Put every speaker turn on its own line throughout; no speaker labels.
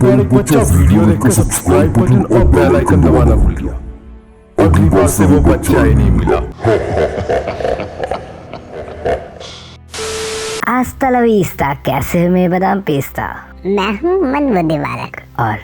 पर एक बच्चा वीडियो देखकर सब्सक्राइब बटन और बेल आइकन दबाना भूल गया। अगली बार से वो बच्चा ही नहीं मिला।
Hasta la vista, कैसे हो मेरे बादाम पेस्ता।
मैं हूँ मन बुद्धिवालक
और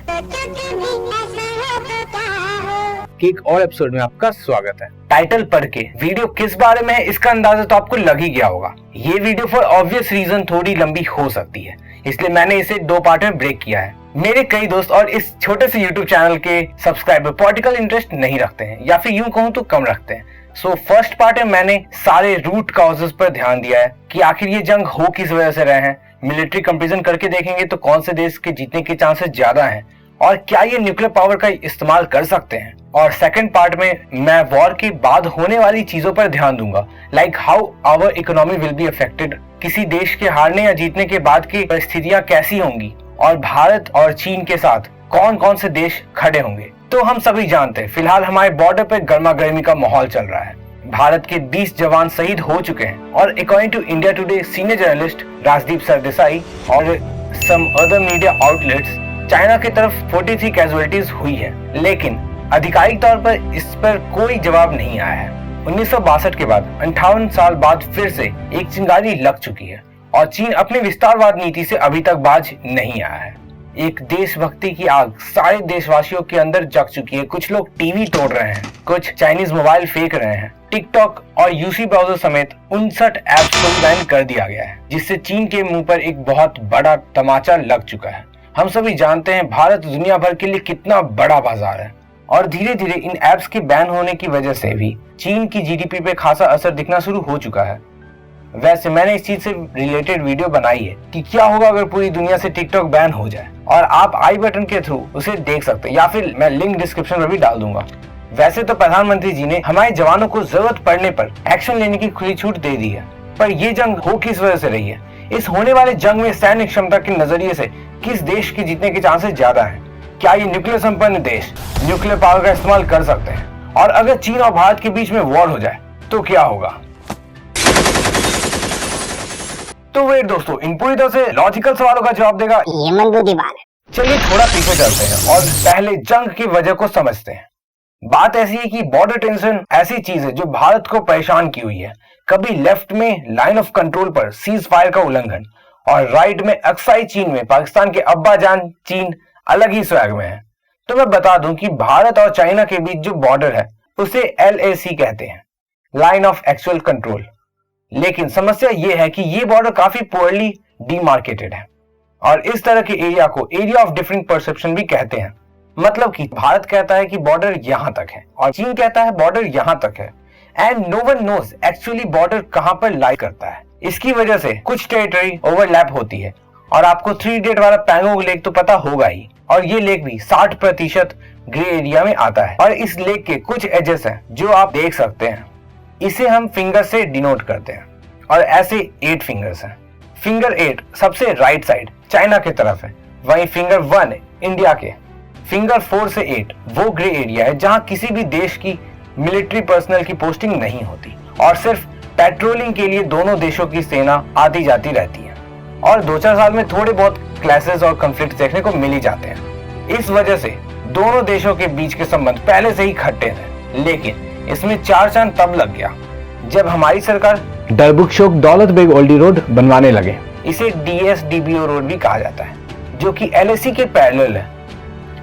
एक और एपिसोड में आपका स्वागत है। टाइटल पढ़ के वीडियो किस बारे में है इसका अंदाजा तो आपको लग ही गया होगा। ये वीडियो फॉर ऑब्वियस रीजन थोड़ी लंबी हो सकती है, इसलिए मैंने इसे 2 पार्ट में ब्रेक किया है। मेरे कई दोस्त और इस छोटे से यूट्यूब चैनल के सब्सक्राइबर पॉलिटिकल इंटरेस्ट नहीं रखते हैं, या फिर यूं कहूं तो कम रखते हैं। सो फर्स्ट पार्ट में मैंने सारे रूट कॉजेस पर ध्यान दिया है कि आखिर ये जंग हो किस वजह से रहे हैं। मिलिट्री कंपैरिजन करके देखेंगे तो कौन से देश के जीतने के चांसेस ज्यादा हैं और क्या ये न्यूक्लियर पावर का इस्तेमाल कर सकते हैं। और सेकंड पार्ट में मैं वॉर के बाद होने वाली चीजों पर ध्यान दूंगा, like how our economy will be affected. किसी देश के हारने या जीतने के बाद की परिस्थितियां कैसी होंगी और भारत और चीन के साथ कौन कौन से देश खड़े होंगे। तो हम सभी जानते हैं फिलहाल हमारे बॉर्डर पर गर्मा गर्मी का माहौल चल रहा है। भारत के 20 जवान शहीद हो चुके हैं और according to India Today senior journalist Rajdeep Sardesai और some other media outlets, China की तरफ 43 कैजुअलिटीज हुई है, लेकिन आधिकारिक तौर पर इस पर कोई जवाब नहीं आया है। 1962 के बाद 58 साल बाद फिर से एक चिंगारी लग चुकी है और चीन अपने विस्तारवाद नीति से अभी तक बाज नहीं आया है। एक देशभक्ति की आग सारे देशवासियों के अंदर जग चुकी है। कुछ लोग टीवी तोड़ रहे हैं, कुछ चाइनीज मोबाइल फेंक रहे हैं। टिकटॉक और यूसी ब्राउजर समेत 59 ऐप्स को बैन कर दिया गया है, जिससे चीन के मुंह पर एक बहुत बड़ा तमाचा लग चुका है। हम सभी जानते हैं भारत दुनिया भर के लिए कितना बड़ा बाजार है और धीरे धीरे इन ऐप्स के बैन होने की वजह से भी चीन की जीडीपी पे खासा असर दिखना शुरू हो चुका है। वैसे मैंने इस चीज से रिलेटेड वीडियो बनाई है कि क्या होगा अगर पूरी दुनिया से टिकटॉक बैन हो जाए, और आप आई बटन के थ्रू उसे देख सकते हैं या फिर मैं लिंक डिस्क्रिप्शन में भी डाल दूंगा। वैसे तो प्रधानमंत्री जी ने हमारे जवानों को जरूरत पड़ने पर एक्शन लेने की खुली छूट दे दी है, पर यह जंग हो किस वजह से रही है। इस होने वाले जंग में सैन्य क्षमता के नजरिए से किस देश के जीतने के चांसेस ज्यादा हैं? क्या ये न्यूक्लियर संपन्न देश न्यूक्लियर पावर का इस्तेमाल कर सकते हैं? और अगर चीन और भारत के बीच में वॉर हो जाए तो क्या होगा? तो वेट दोस्तों, इन पूरी तरह से लॉजिकल सवालों का जवाब देगा
ये मन बुद्धिवालक।
चलिए थोड़ा पीछे चलते हैं और पहले जंग की वजह को समझते हैं। बात ऐसी है कि बॉर्डर टेंशन ऐसी चीज है जो भारत को परेशान की हुई है। कभी लेफ्ट में लाइन ऑफ कंट्रोल पर सीज फायर का उल्लंघन और राइट में अक्साई चीन में पाकिस्तान के अब्बाजान चीन अलग ही स्वैग में है। तो मैं बता दूं कि भारत और चाइना के बीच जो बॉर्डर है उसे LAC कहते हैं, लाइन ऑफ एक्चुअल कंट्रोल। लेकिन समस्या यह है कि ये बॉर्डर काफी पुअरली डीमार्केटेड है और इस तरह के एरिया को एरिया ऑफ डिफरेंट परसेप्शन भी कहते हैं। मतलब कि भारत कहता है कि बॉर्डर यहां तक है और चीन कहता है बॉर्डर यहां तक है, and no one knows actually border कहां पर लाई करता है। इसकी वजह से कुछ टेरिटरी ओवरलैप होती है और आपको 3 इडियट वाला पैंगोंग लेक तो पता होगा ही, और ये लेक भी 60% ग्रे एरिया में आता है। और इस लेक के कुछ एजेस हैं जो आप देख सकते हैं, इसे हम फिंगर से डिनोट करते हैं और ऐसे 8 फिंगर्स हैं। फिंगर 8 सबसे राइट साइड चाइना की तरफ है, वहीं फिंगर 1 इंडिया के। फिंगर 4 से 8 वो ग्रे एरिया है जहां किसी भी देश की मिलिट्री पर्सनल की पोस्टिंग नहीं होती और सिर्फ पेट्रोलिंग के लिए दोनों देशों की सेना आती जाती रहती है और 2-4 साल में थोड़े बहुत क्लैशेस और कॉन्फ्लिक्ट देखने को मिल ही जाते हैं। इस वजह से दोनों देशों के बीच के संबंध पहले से ही खट्टे थे, लेकिन इसमें 4 चांद तब लग गया जब हमारी सरकार डरबुकशोक दौलत बेग ओल्डी रोड बनवाने लगे। इसे DSDBO रोड भी कहा जाता है, जो कि LAC के पैरेलल है,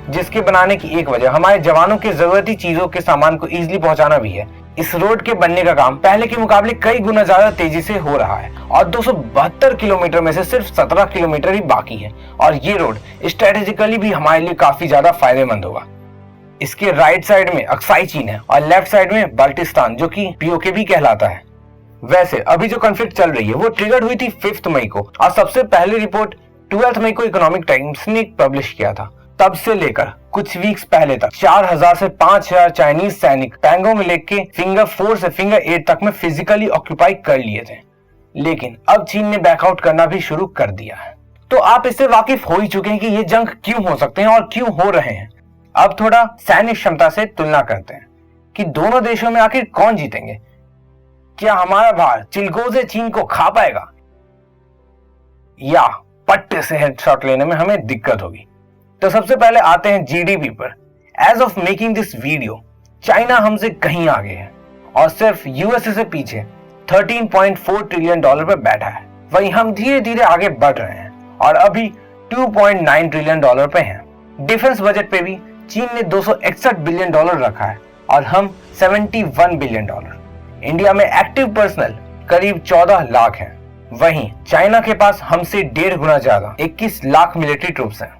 जिसके बनाने की एक वजह हमारे जवानों के जरूरती चीजों के सामान को इजीली पहुंचाना भी है। इस रोड के बनने का काम पहले के मुकाबले कई गुना ज्यादा तेजी से हो रहा है और 272 किलोमीटर में से सिर्फ 17 किलोमीटर ही बाकी है, और ये रोड स्ट्रेटेजिकली भी हमारे लिए काफी ज्यादा फायदेमंद होगा। इसके राइट साइड में अक्साई चीन है और लेफ्ट साइड में बाल्टिस्तान, जो कि POK भी कहलाता है। वैसे अभी जो कॉन्फ्लिक्ट चल रही है वो ट्रिगर हुई थी 5 मई को और सबसे पहली रिपोर्ट 12 मई को इकोनॉमिक टाइम्स ने पब्लिश किया था। तब से लेकर कुछ वीक्स पहले तक 4000 से 5000 चाइनीज सैनिक पैंगोंग लेक के फिंगर 4 से फिंगर 8 तक में फिजिकली ऑक्यूपाई कर लिए थे, लेकिन अब चीन ने बैकआउट करना भी शुरू कर दिया है। तो आप इससे वाकिफ हो ही चुके हैं कि ये जंग क्यों हो सकते हैं और क्यों हो रहे हैं। अब थोड़ा सैन्य क्षमता से तुलना करते हैं कि दोनों देशों में आखिर कौन जीतेंगे। क्या हमारा भारत चिलगोजे चीन को खा पाएगा या पट्टे से हेडशॉट लेने में हमें दिक्कत होगी? तो सबसे पहले आते हैं जीडीपी पर। As of making this video China हमसे कहीं आगे है और सिर्फ यूएसए से पीछे 13.4 ट्रिलियन डॉलर पर बैठा है। वहीं हम धीरे धीरे आगे बढ़ रहे हैं और अभी 2.9 ट्रिलियन डॉलर पे हैं। डिफेंस बजट पे भी चीन ने 261 बिलियन डॉलर रखा है और हम 71 बिलियन डॉलर। इंडिया में एक्टिव पर्सनल करीब 14 लाख हैं। वहीं चाइना के पास हमसे 1.5 गुना ज्यादा 21 लाख मिलिट्री ट्रूप्स हैं।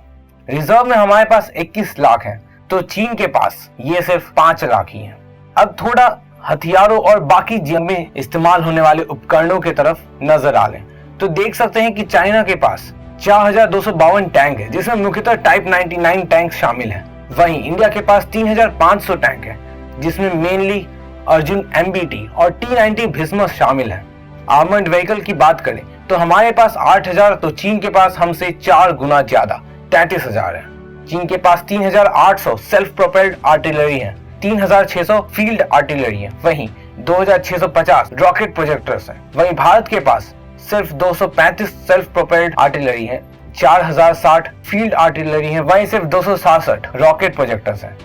रिजर्व में हमारे पास 21 लाख हैं, तो चीन के पास ये सिर्फ 5 लाख ही हैं। अब थोड़ा हथियारों और बाकी जंग में इस्तेमाल होने वाले उपकरणों की तरफ नजर डालें तो देख सकते हैं कि चाइना के पास 4252 टैंक है, जिसमें मुख्यतः टाइप 99 टैंक शामिल हैं। वहीं इंडिया के पास 3500 टैंक है, जिसमें मेनली अर्जुन MBT और T90 भीष्म शामिल है। आर्मर्ड व्हीकल की बात करें तो हमारे पास 8000, तो चीन के पास हमसे 4 गुना ज्यादा 33,000 है। चीन के पास 3800 सेल्फ प्रोपेल्ड आर्टिलरी है, 3600 फील्ड आर्टिलरी है, वहीं 2650 रॉकेट प्रोजेक्टर्स हैं। वहीं भारत के पास सिर्फ 235 सेल्फ प्रोपेल्ड आर्टिलरी है, 4060 फील्ड आर्टिलरी है, वहीं सिर्फ 267 रॉकेट प्रोजेक्टर्स हैं।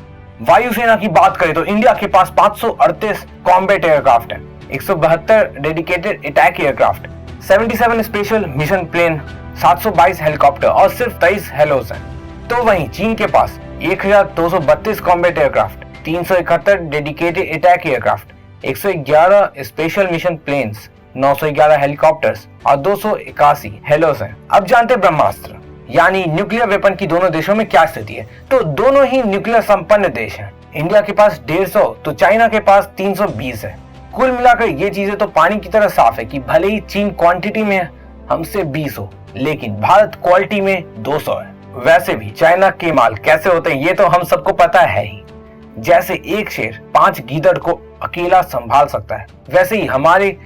वायुसेना की बात करें तो इंडिया के पास 538 कॉम्बैट एयरक्राफ्ट है, 172 dedicated attack aircraft, 77 special mission plane, 722 helicopter और सिर्फ 23 हेलोस हैं। तो वहीं चीन के पास 1232 combat aircraft, 371 dedicated attack aircraft, 111 special mission planes, 911 helicopters और 281 हेलोस हैं। अब जानते हैं ब्रह्मास्त्र यानी न्यूक्लियर वेपन की दोनों देशों में क्या स्थिति है। तो दोनों ही न्यूक्लियर संपन्न देश हैं। इंडिया के पास 150 तो चाइना के पास 320 है। कुल मिलाकर ये चीजें तो पानी की तरह साफ है कि भले ही चीन क्वांटिटी में हमसे 20 हो, लेकिन भारत क्वालिटी में 200 है। वैसे भी चाइना के माल कैसे होते हैं ये तो हम सबको पता है ही। जैसे एक शेर 5 गीदड़ को अकेला संभाल सकता है, वैसे ही हमारे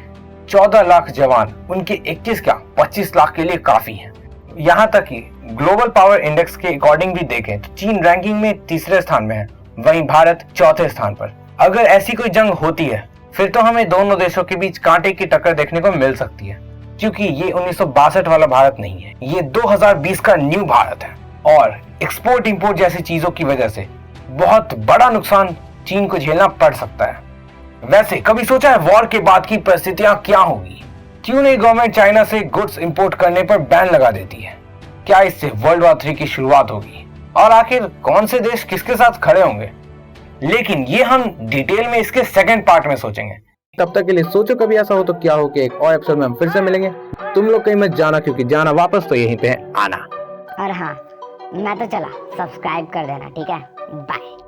14 लाख जवान उनके 21 क्या 25 लाख के लिए काफी हैं। यहाँ तक कि ग्लोबल पावर इंडेक्स के अकॉर्डिंग भी देखें तो चीन रैंकिंग में 3रे स्थान में है, वहीं भारत 4थे स्थान पर। अगर ऐसी कोई जंग होती है फिर तो हमें दोनों देशों के बीच कांटे की टक्कर देखने को मिल सकती है, क्योंकि ये 1962 वाला भारत नहीं है, ये 2020 का न्यू भारत है। और एक्सपोर्ट इंपोर्ट जैसी चीजों की वजह से बहुत बड़ा नुकसान चीन को झेलना पड़ सकता है। वैसे कभी सोचा है वॉर के बाद की परिस्थितियां क्या होगी? क्यों नहीं गवर्नमेंट चाइना से गुड्स इंपोर्ट करने पर बैन लगा देती है? क्या इससे वर्ल्ड वॉर 3 की शुरुआत होगी? और आखिर कौन से देश किसके साथ खड़े होंगे? लेकिन ये हम डिटेल में इसके सेकंड पार्ट में सोचेंगे।
तब तक के लिए सोचो कभी ऐसा हो तो क्या हो कि एक और एपिसोड में हम फिर से मिलेंगे। तुम लोग कहीं मत जाना, क्योंकि जाना वापस तो यहीं पे है आना।
और हाँ, मैं तो चला, सब्सक्राइब कर देना, ठीक है? बाय।